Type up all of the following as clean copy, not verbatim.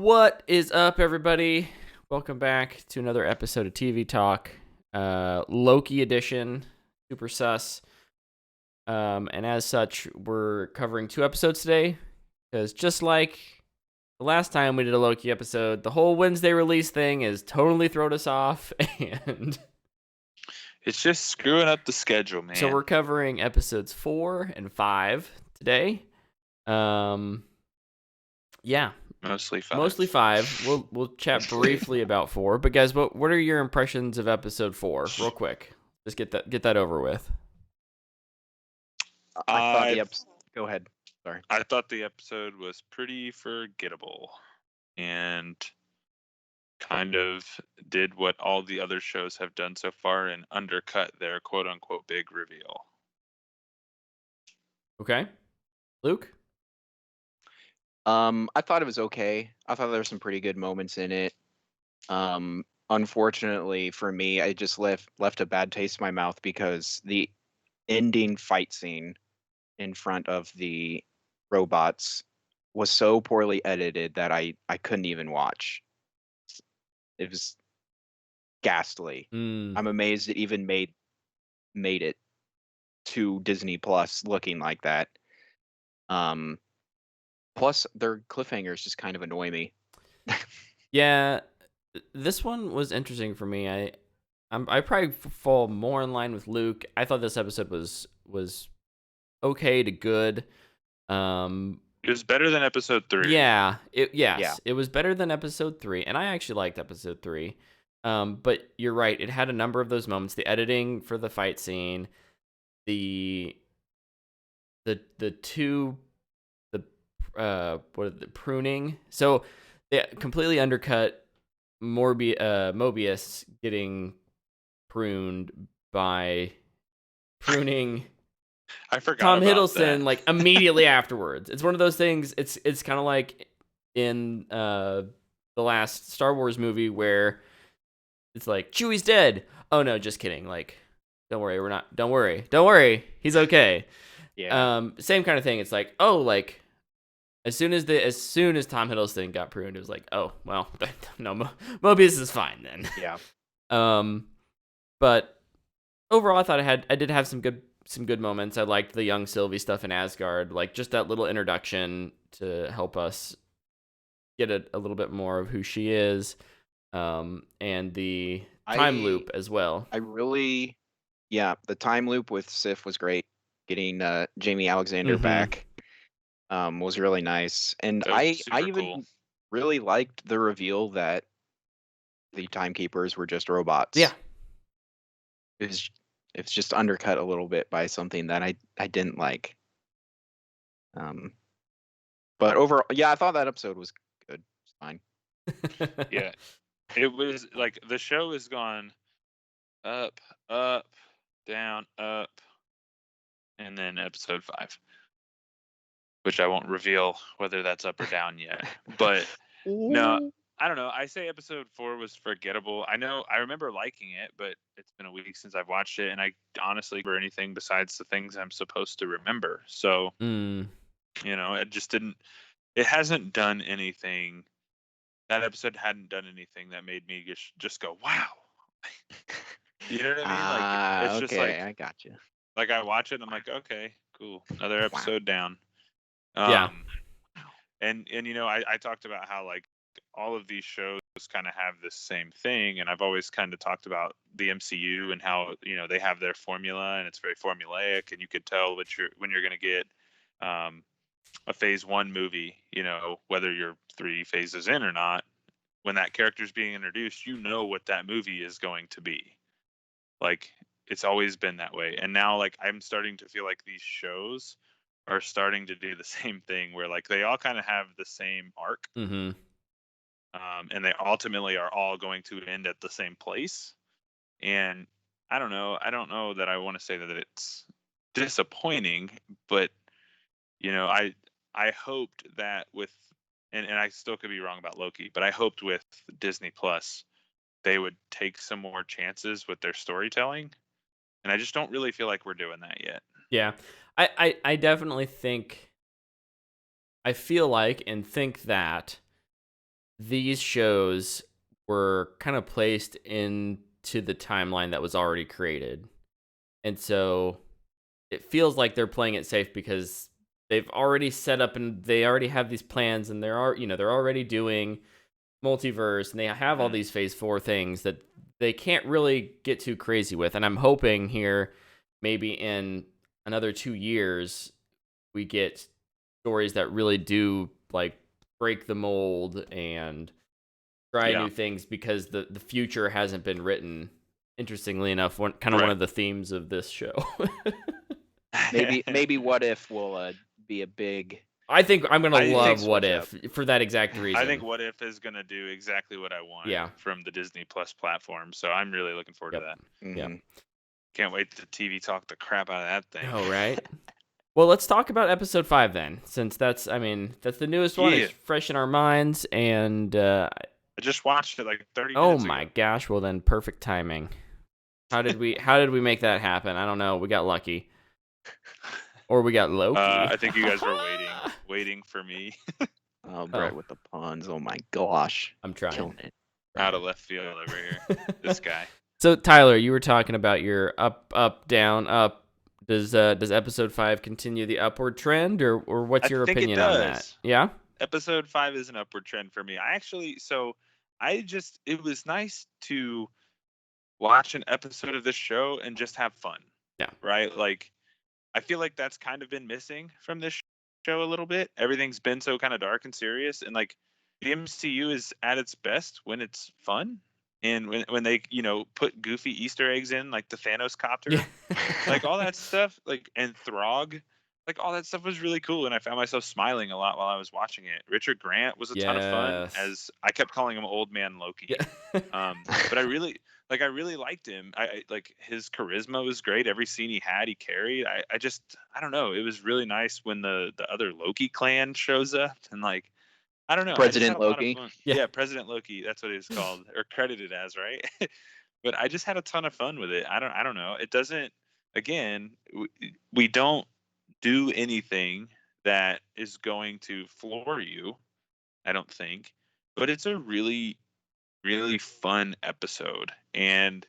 What is up, everybody? Welcome back to another episode of TV Talk, Loki edition, super sus. And as such, we're covering 2 episodes today, because just like the last time we did a Loki episode, the whole Wednesday release thing has totally thrown us off, and It's just screwing up the schedule, man. so we're covering episodes 4 and 5 today. Yeah. Mostly 5. Mostly 5. We'll chat briefly about 4. But guys, what are your impressions of episode 4? Real quick, just get that over with. I thought the episode. Go ahead. Sorry. I thought the episode was pretty forgettable, and kind of did what all the other shows have done so far and undercut their quote-unquote big reveal. Okay, Luke. I thought it was okay. I thought there were some pretty good moments in it. Unfortunately for me, I just left a bad taste in my mouth because the ending fight scene in front of the robots was so poorly edited that I couldn't even watch. It was ghastly. I'm amazed it even made it to Disney Plus looking like that. Plus, their cliffhangers just kind of annoy me. Yeah, this one was interesting for me. I probably fall more in line with Luke. I thought this episode was okay to good. It was better than episode 3. Yeah, it was better than episode 3, and I actually liked episode 3. But you're right, it had a number of those moments. The editing for the fight scene, the pruning. So they completely undercut Mobius getting pruned by pruning I forgot Tom about Hiddleston that. like immediately afterwards. It's one of those things. It's kind of like in the last Star Wars movie where it's like Chewie's dead. Oh no, just kidding. Like, don't worry, Don't worry, he's okay. Yeah. Same kind of thing. It's like, oh, like as soon as Tom Hiddleston got pruned, it was like, oh well, no, Mobius is fine then. Yeah. But overall, I thought I did have some good moments. I liked the young Sylvie stuff in Asgard, like just that little introduction to help us get a little bit more of who she is, and the time loop as well. The time loop with Sif was great. Getting Jamie Alexander back was really nice, and I even cool. really liked the reveal that the timekeepers were just robots. Yeah, it's just undercut a little bit by something that I didn't like. But overall, yeah, I thought that episode was good. It's fine. Yeah, it was like the show has gone up, down, up, and then episode 5, which I won't reveal whether that's up or down yet. But no, I don't know. I say episode 4 was forgettable. I remember liking it, but it's been a week since I've watched it, and I honestly remember anything besides the things I'm supposed to remember. So, it just didn't. It hasn't done anything. That episode hadn't done anything that made me just go, wow. You know what I mean? Like, it's just like, I got you. Like, I watch it and I'm like, okay, cool, another episode down. Yeah. And I talked about how like all of these shows kind of have this same thing, and I've always kind of talked about the MCU and how they have their formula and it's very formulaic, and you could tell when you're going to get a phase 1 movie, whether you're 3 phases in or not. When that character's being introduced, what that movie is going to be. Like, it's always been that way. And now, like, I'm starting to feel like these shows are starting to do the same thing, where like they all kind of have the same arc, and they ultimately are all going to end at the same place. And I don't know that I want to say that it's disappointing, but I hoped that with, and I still could be wrong about Loki, but I hoped with Disney Plus they would take some more chances with their storytelling, and I just don't really feel like we're doing that yet. Yeah, I definitely think, I feel like and think that these shows were kind of placed into the timeline that was already created. And so it feels like they're playing it safe because they've already set up and they already have these plans, and they're already doing multiverse, and they have all these phase 4 things that they can't really get too crazy with. And I'm hoping here maybe in another 2 years we get stories that really do like break the mold and try Yeah. new things, because the future hasn't been written. Interestingly enough, one Right. of the themes of this show. Maybe What If will be a big. I think I'm gonna love Big What switch If for that exact reason. I think What If is gonna do exactly what I want Yeah. from the Disney Plus platform. So I'm really looking forward to Yep. that. Yeah. Mhm. Can't wait to TV talk the crap out of that thing. Oh, right. Well, let's talk about episode 5 then, since that's the newest one. It's Yeah. fresh in our minds, and I just watched it like 30 oh minutes my ago. gosh! Well, then, perfect timing. How did we make that happen? I don't know. We got lucky, or we got Loki. I think you guys were waiting for me Oh, Brett with the puns. Oh my gosh. I'm trying. Killing it. out of left field over here. This guy. So, Tyler, you were talking about your up, down, up. Does episode 5 continue the upward trend, or what's I your think it opinion on that? does. Yeah. Episode 5 is an upward trend for me. It was nice to watch an episode of this show and just have fun. Yeah. Right? Like, I feel like that's kind of been missing from this show a little bit. Everything's been so kind of dark and serious, and like the MCU is at its best when it's fun, and when they put goofy Easter eggs in, like the Thanos copter, Yeah. like all that stuff, like, and Throg, like all that stuff was really cool, and I found myself smiling a lot while I was watching it. Richard Grant was a ton of fun, Yes. as I kept calling him Old Man Loki. Yeah. But I really liked him. I like his charisma was great. Every scene he had, he carried. I don't know. It was really nice when the other Loki clan shows up, and like, I don't know. I just had President a lot of Loki. fun. Yeah. Yeah, President Loki. That's what it's called, or credited as, right? But I just had a ton of fun with it. I don't know. It doesn't. Again, we don't do anything that is going to floor you, I don't think. But it's a really, really fun episode, and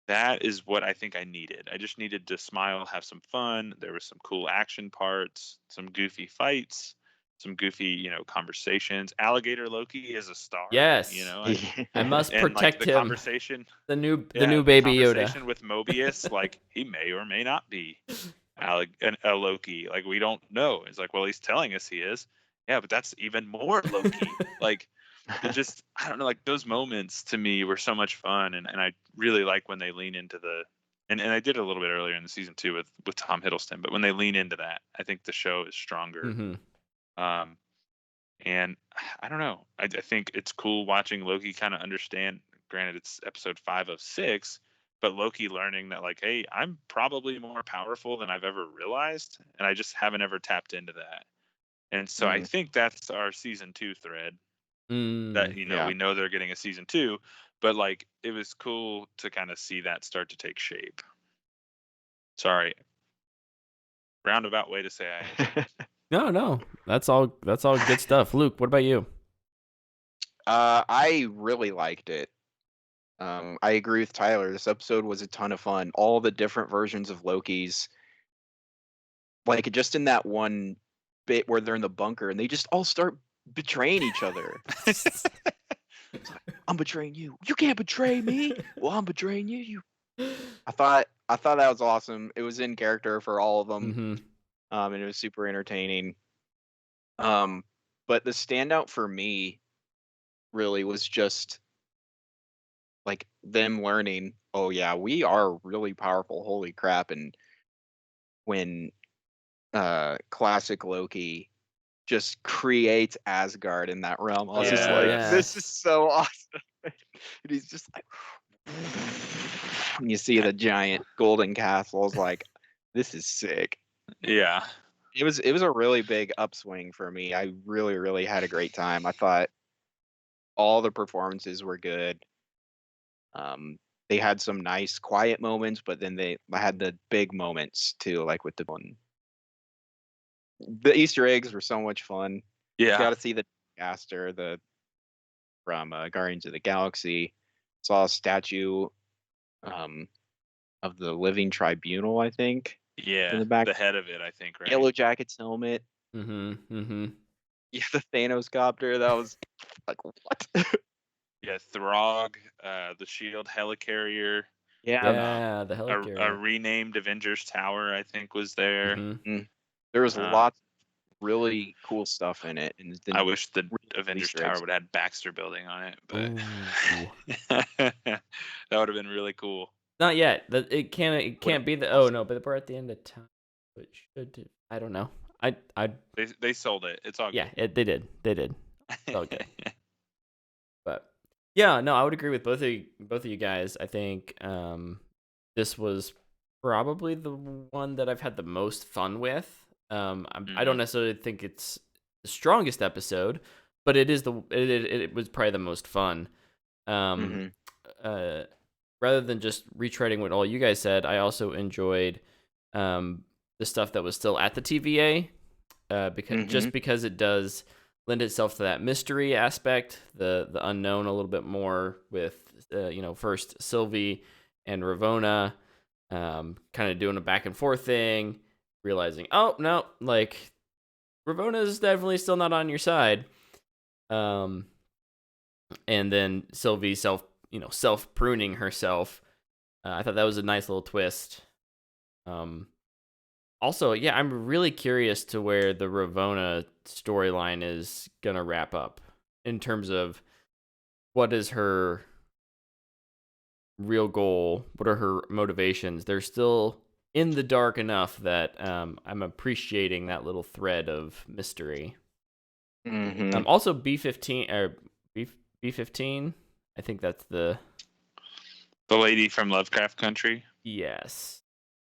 that is what I think I needed. I just needed to smile, have some fun. There were some cool action parts, some goofy fights, some goofy, conversations. Alligator Loki is a star. Yes. I must and protect like the him. conversation, The new baby Yoda. conversation with Mobius, like he may or may not be a Loki. Like, we don't know. It's like, well, he's telling us he is. Yeah, but that's even more Loki. Like, it just, I don't know, like those moments to me were so much fun, and I really like when they lean into and I did it a little bit earlier in the season too with Tom Hiddleston, but when they lean into that, I think the show is stronger. Mm-hmm. And I don't know, I think it's cool watching Loki kind of understand. Granted, it's episode 5 of 6, but Loki learning that, like, hey, I'm probably more powerful than I've ever realized, and I just haven't ever tapped into that. And so I think that's our season 2 thread. That Yeah. we know they're getting a season 2, but like, it was cool to kind of see that start to take shape. Sorry, roundabout way to say I enjoyed it. No, that's all good stuff. Luke, what about you? I really liked it. I agree with Tyler. This episode was a ton of fun. All the different versions of Loki's, like just in that one bit where they're in the bunker and they just all start betraying each other. I'm betraying you. You can't betray me. Well, I'm betraying you. I thought that was awesome. It was in character for all of them. Mm-hmm. And it was super entertaining. But the standout for me really was just like them learning, oh yeah, we are really powerful. Holy crap. And when classic Loki just creates Asgard in that realm, I was just like, this is so awesome. And he's just like, and you see the giant golden castles, like, this is sick. Yeah. It was a really big upswing for me. I really, really had a great time. I thought all the performances were good. They had some nice quiet moments, but then they had the big moments too, like with the one. The Easter eggs were so much fun. Yeah. You got to see the caster, the from Guardians of the Galaxy. Saw a statue of the Living Tribunal, I think, in Yeah, the back. the head of it, I think, right? Yellow Jacket's helmet. Mm-hmm. Yeah, the Thanos copter. That was like, what? Yeah, Throg, the Shield helicarrier, Yeah. Yeah, the a helicarrier. renamed Avengers Tower, I think, was there. Mm-hmm. There was Uh, lots of really cool stuff in it, and I then wish the really cool Avengers Easter Tower eggs. would have had Baxter Building on it, but Ooh. that would have been really cool. Not yet. It can't Would've be the. been Oh awesome. no, but we're at the end of time. It should. I don't know. I. They sold it. It's all Yeah. good. They did. It's all good. But yeah, no, I would agree with both of you guys. I think this was probably the one that I've had the most fun with. I don't Mhm. necessarily think it's the strongest episode, but it was probably the most fun. Um, Mhm. Rather than just retreading what all you guys said, I also enjoyed the stuff that was still at the TVA, because it does lend itself to that mystery aspect, the unknown a little bit more with first Sylvie and Ravonna kind of doing a back and forth thing, realizing, oh no, like Ravonna's definitely still not on your side. And then Sylvie self pruning herself. I thought that was a nice little twist. Also, yeah, I'm really curious to where the Ravonna storyline is gonna wrap up in terms of what is her real goal, what are her motivations. They're still in the dark enough that I'm appreciating that little thread of mystery. Also B15 or B15, I think that's the lady from Lovecraft Country. yes.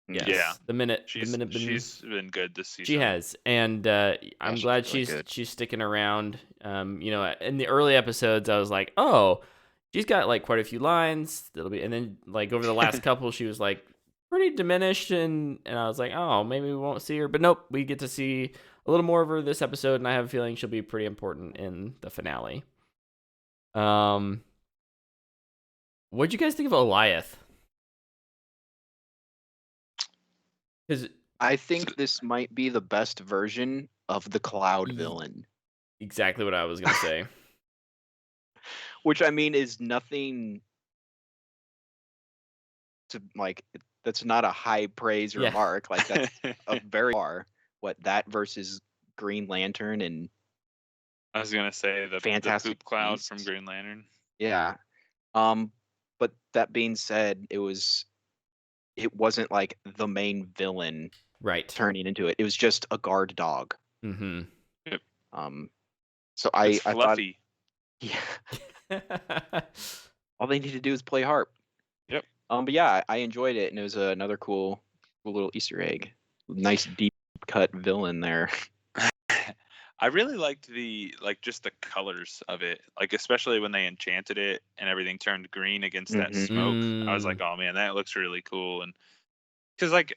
Yeah. Yes. The minute She's been good this season. she has, and I'm she's glad really good. she's sticking around. In the early episodes, I was like, oh, she's got like quite a few lines. That'll be, and then like over the last couple, she was like pretty diminished, and I was like, oh, maybe we won't see her, but nope, we get to see a little more of her this episode, and I have a feeling she'll be pretty important in the finale. What'd you guys think of Eliath? Because I think this might be the best version of the Cloud Ye- villain, exactly what I was gonna say. which I mean is nothing to like. That's not a high praise Yeah. remark. Like that's a very far. What that versus Green Lantern and I was gonna say the Fantastic poop cloud Beasts. from Green Lantern. Yeah. But that being said, it wasn't like the main villain Right. turning into it. It was just a guard dog. Mm-hmm. Yep. So It's I thought, fluffy. yeah, all they need to do is play harp. Yep. But yeah, I enjoyed it, and it was another cool little Easter egg. Nice deep cut villain there. I really liked just the colors of it, like especially when they enchanted it and everything turned green against that Mhm. smoke. I was like, oh man, that looks really cool. And because like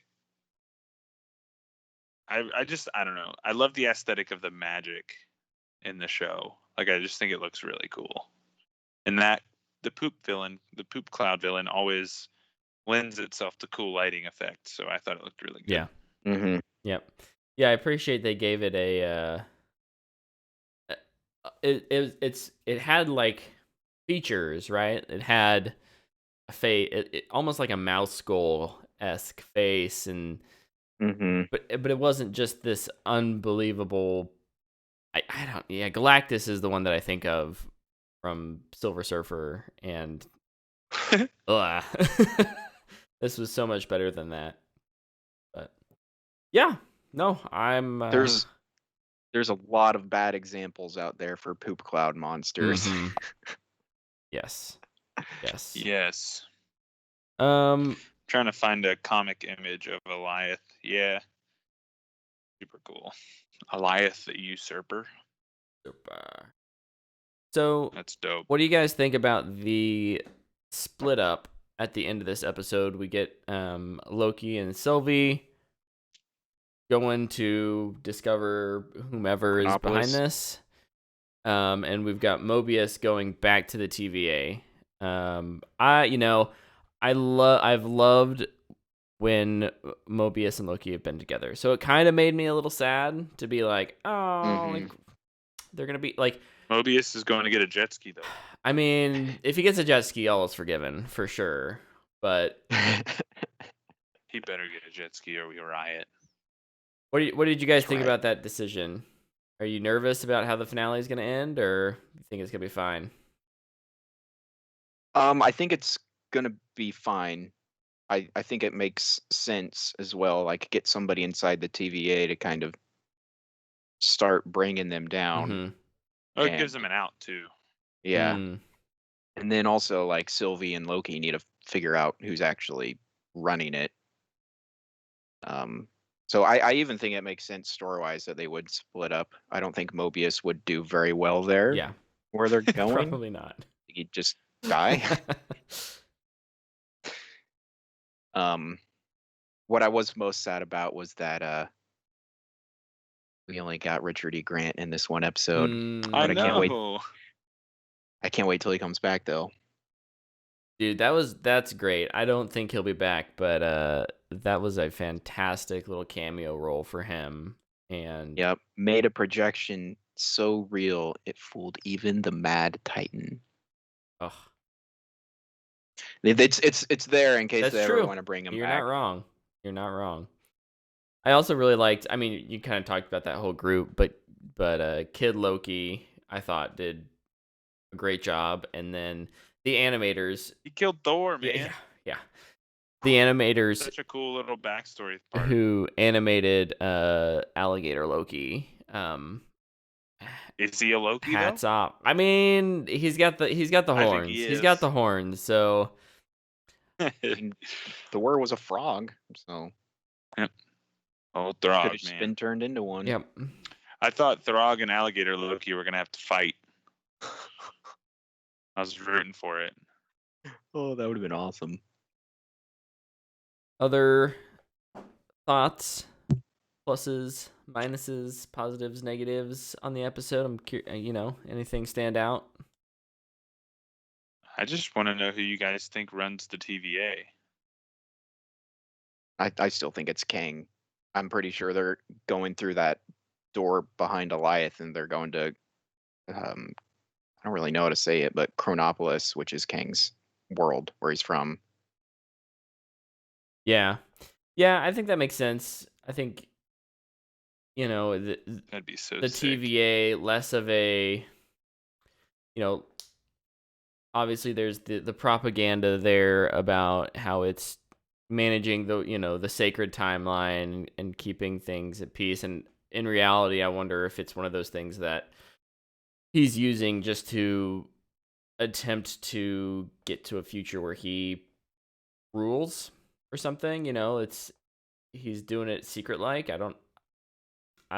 I don't know, I love the aesthetic of the magic in the show. Like I just think it looks really cool. And that the poop cloud villain always lends itself to cool lighting effects. So I thought it looked really good. Yeah. Mhm. Yep. Yeah, I appreciate they gave it a it had like features, right? It had a face, it almost like a mouse skull-esque face, and Mhm. but it wasn't just this unbelievable. I don't. Yeah, Galactus is the one that I think of from Silver Surfer, and this was so much better than that. But yeah, no, I'm. There's a lot of bad examples out there for poop cloud monsters. Mhm. Yes. Yes. Yes. Um. Trying to find a comic image of Eliath. Yeah. Super cool. Eliath the Usurper. Super. So, That's dope. what do you guys think about the split up at the end of this episode? We get Loki and Sylvie going to discover whomever is behind Chronopolis. this. And we've got Mobius going back to the TVA. I've loved when Mobius and Loki have been together. So it kind of made me a little sad to be like, oh, like they're gonna be like. Mobius is going to get a jet ski though. I mean, if he gets a jet ski, all is forgiven for sure. But He better get a jet ski or we riot. what did you guys That's think right. about that decision? Are you nervous about how the finale is gonna end, or you think it's gonna be fine? I think it's gonna be fine. I think it makes sense as well. Like, get somebody inside the TVA to kind of start bringing them down. Mm-hmm. Oh, it And gives him an out too. yeah, Mm. and then also like Sylvie and Loki need to figure out who's actually running it. So I even think it makes sense story-wise that they would split up. I don't think Mobius would do very well there. Yeah. Where they're going, Probably not. he'd just die. What I was most sad about was that we only got Richard E. Grant in this one episode. I But I can't wait. know. I can't wait till he comes back though. Dude, that's great. I don't think he'll be back, but that was a fantastic little cameo role for him. And Yep, made a projection so real it fooled even the Mad Titan. oh, It's there in case that's they ever true. want to bring him You're back. not wrong. You're not wrong. I also really liked. I mean, you kind of talked about that whole group, but Kid Loki, I thought did a great job, and then the animators. He killed Thor, Yeah, man. yeah. The animators Such a cool little backstory part. who animated Alligator Loki. Is he a Loki Hats though? off. I mean, he's got the I think horns. he He's got is. the horns. So I mean, Thor was a frog, so Oh, could Throg, have man. just been turned into one. yep. I thought Throg and Alligator Loki were gonna have to fight. I was rooting for it. Oh, that would have been awesome. Other thoughts, pluses, minuses, positives, negatives on the episode. I'm curious. Anything stand out? I just want to know who you guys think runs the TVA. I still think it's Kang. I'm pretty sure they're going through that door behind Goliath, and they're going to I don't really know how to say it, but Chronopolis, which is Kang's world where he's from. Yeah, yeah. I think that makes sense. I think That'd be so the sick. TVA less of a obviously there's the propaganda there about how it's managing the sacred timeline and keeping things at peace, and in reality I wonder if it's one of those things that he's using just to attempt to get to a future where he rules or something. He's doing it secret like. I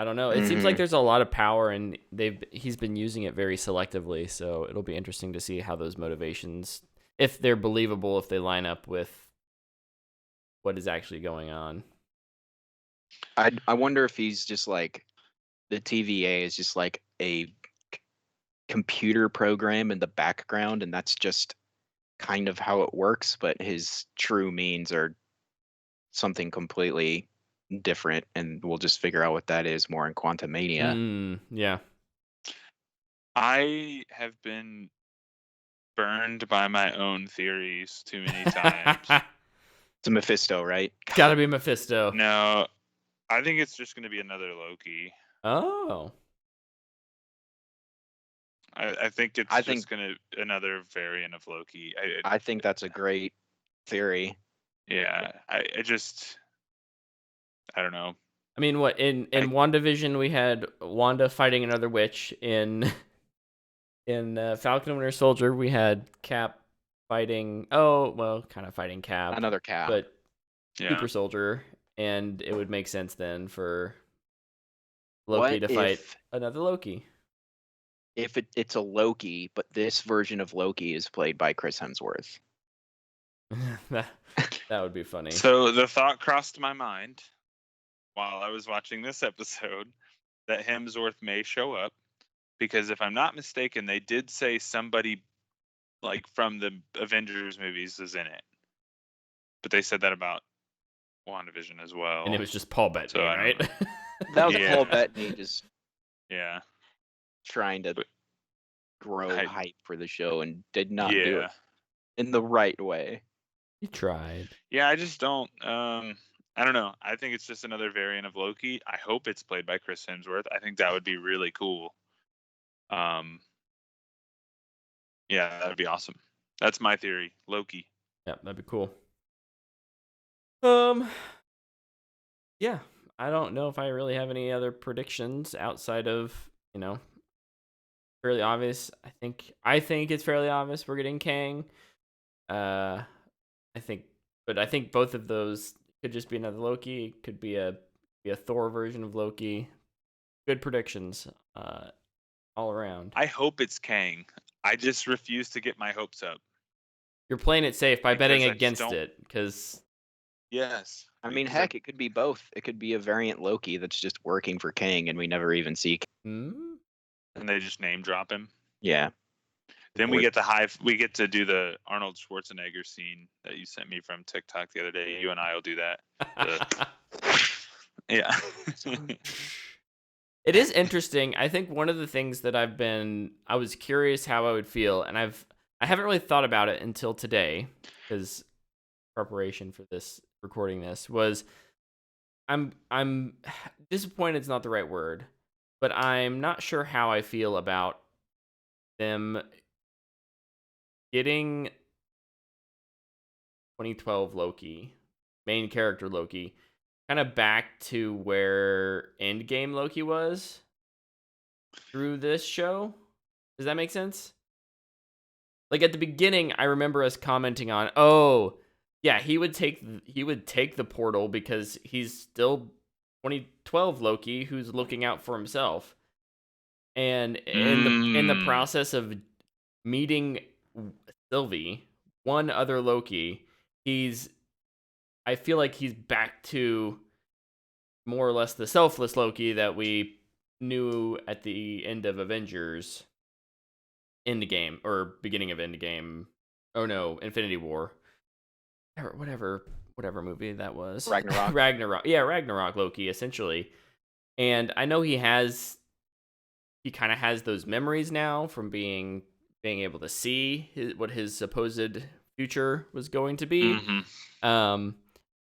don't know. It seems like there's a lot of power, and he's been using it very selectively. So it'll be interesting to see how those motivations, if they're believable, if they line up with what is actually going on. I wonder if he's just like the TVA is just like a computer program in the background, and that's just kind of how it works. But his true means are something completely different, and we'll just figure out what that is more in Quantumania. Yeah. I have been burned by my own theories too many times. It's a Mephisto, right? Gotta be Mephisto. No, I think it's just going to be another Loki. Oh. I think it's I just going to another variant of Loki. I think that's a great theory. Yeah, I don't know. I mean, what in WandaVision we had Wanda fighting another witch. In Falcon and Winter Soldier we had Cap fighting. Oh well, kind of fighting Cap. Another Cap. But Yeah. Super Soldier, and it would make sense then for Loki to fight another Loki. If it's a Loki, but this version of Loki is played by Chris Hemsworth. That would be funny. So the thought crossed my mind while I was watching this episode that Hemsworth may show up, because if I'm not mistaken, they did say somebody like from the Avengers movies is in it, but they said that about WandaVision as well. And it was just Paul So Bettany, I don't right? know. That was Yeah. Paul Bettany just Yeah. trying to But grow I- hype for the show and did not do Yeah. it in the right way. He tried. Yeah, I just don't. I don't know. I think it's just another variant of Loki. I hope it's played by Chris Hemsworth. I think that would be really cool. Yeah, that would be awesome. That's my theory. Loki. Yeah, that'd be cool. Yeah, I don't know if I really have any other predictions outside of, fairly obvious. I think it's fairly obvious we're getting Kang. I think both of those could just be another Loki. It could be a Thor version of Loki. Good predictions, all around. I hope it's Kang. I just refuse to get my hopes up. You're playing it safe by betting Because I just against don't- it, because Yes. I mean, because heck, it could be both. It could be a variant Loki that's just working for Kang, and we never even see. and they just name drop him. Yeah. Then we Or- get to do the Arnold Schwarzenegger scene that you sent me from TikTok the other day. You and I will do that. Yeah. It is interesting. I think one of the things that I was curious how I would feel, and I haven't really thought about it until today, because preparation for this recording this was I'm disappointed is not the right word, but I'm not sure how I feel about them getting 2012 Loki, main character Loki, kind of back to where Endgame Loki was through this show. Does that make sense? Like at the beginning, I remember us commenting on, "Oh, yeah, he would take the portal because he's still 2012 Loki who's looking out for himself." And in the process of meeting Sylvie, one other Loki, I feel like he's back to more or less the selfless Loki that we knew at the end of Avengers Endgame, or beginning of Endgame. Oh no, Infinity War. Whatever movie that was. Ragnarok. Ragnarok. Yeah, Ragnarok Loki, essentially. And I know he kind of has those memories now from being able to see what his supposed future was going to be. Mhm.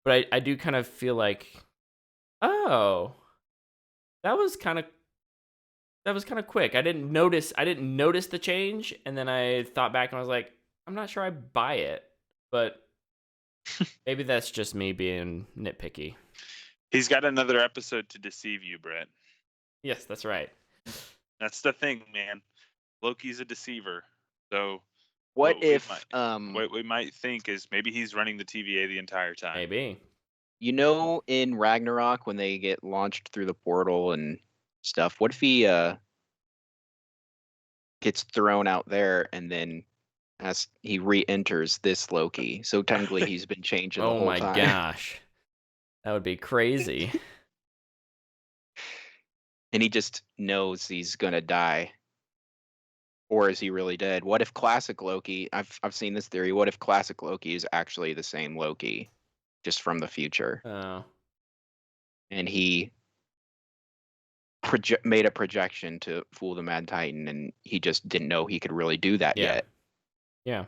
But I do kind of feel like, oh, that was kind of quick. I didn't notice the change, and then I thought back and I was like, I'm not sure I buy it, but maybe that's just me being nitpicky. He's got another episode to deceive you, Brett. Yes, that's right. That's the thing, man. Loki's a deceiver. So What if what we might think is maybe he's running the TVA the entire time. Maybe. you know, in Ragnarok when they get launched through the portal and stuff, what if he gets thrown out there and then as he re-enters this Loki? So technically he's been changing the Oh whole my time. gosh. That would be crazy. And he just knows he's gonna die. Or is he really dead? What if classic Loki? I've seen this theory. What if classic Loki is actually the same Loki, just from the future, Oh. and he made a projection to fool the Mad Titan, and he just didn't know he could really do that Yeah. yet. Yeah.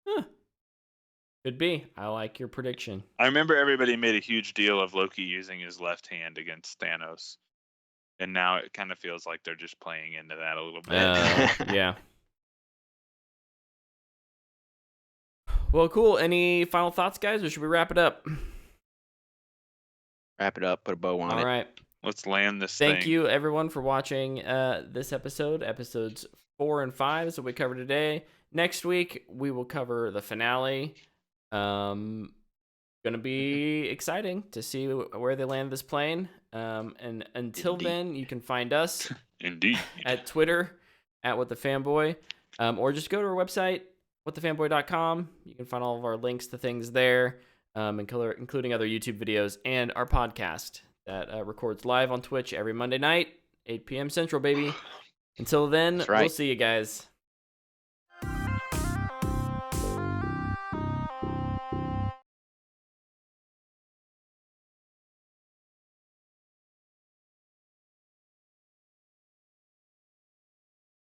Huh. Could be. I like your prediction. I remember everybody made a huge deal of Loki using his left hand against Thanos. And now it kind of feels like they're just playing into that a little bit. Yeah. Well, cool. Any final thoughts, guys, or should we wrap it up? Wrap it up. Put a bow on All it. right. Let's land this Thank thing. you, everyone, for watching this episode. Episodes 4 and 5 is what we covered today. Next week, we will cover the finale. Going to be exciting to see where they land this plane. And until Indeed. then, you can find us Indeed. at Twitter at WhatTheFanboy, or just go to our website, whatthefanboy.com. You can find all of our links to things there, including other YouTube videos and our podcast that records live on Twitch every Monday night, 8 p.m. Central, baby. Until then, That's we'll right. see you guys.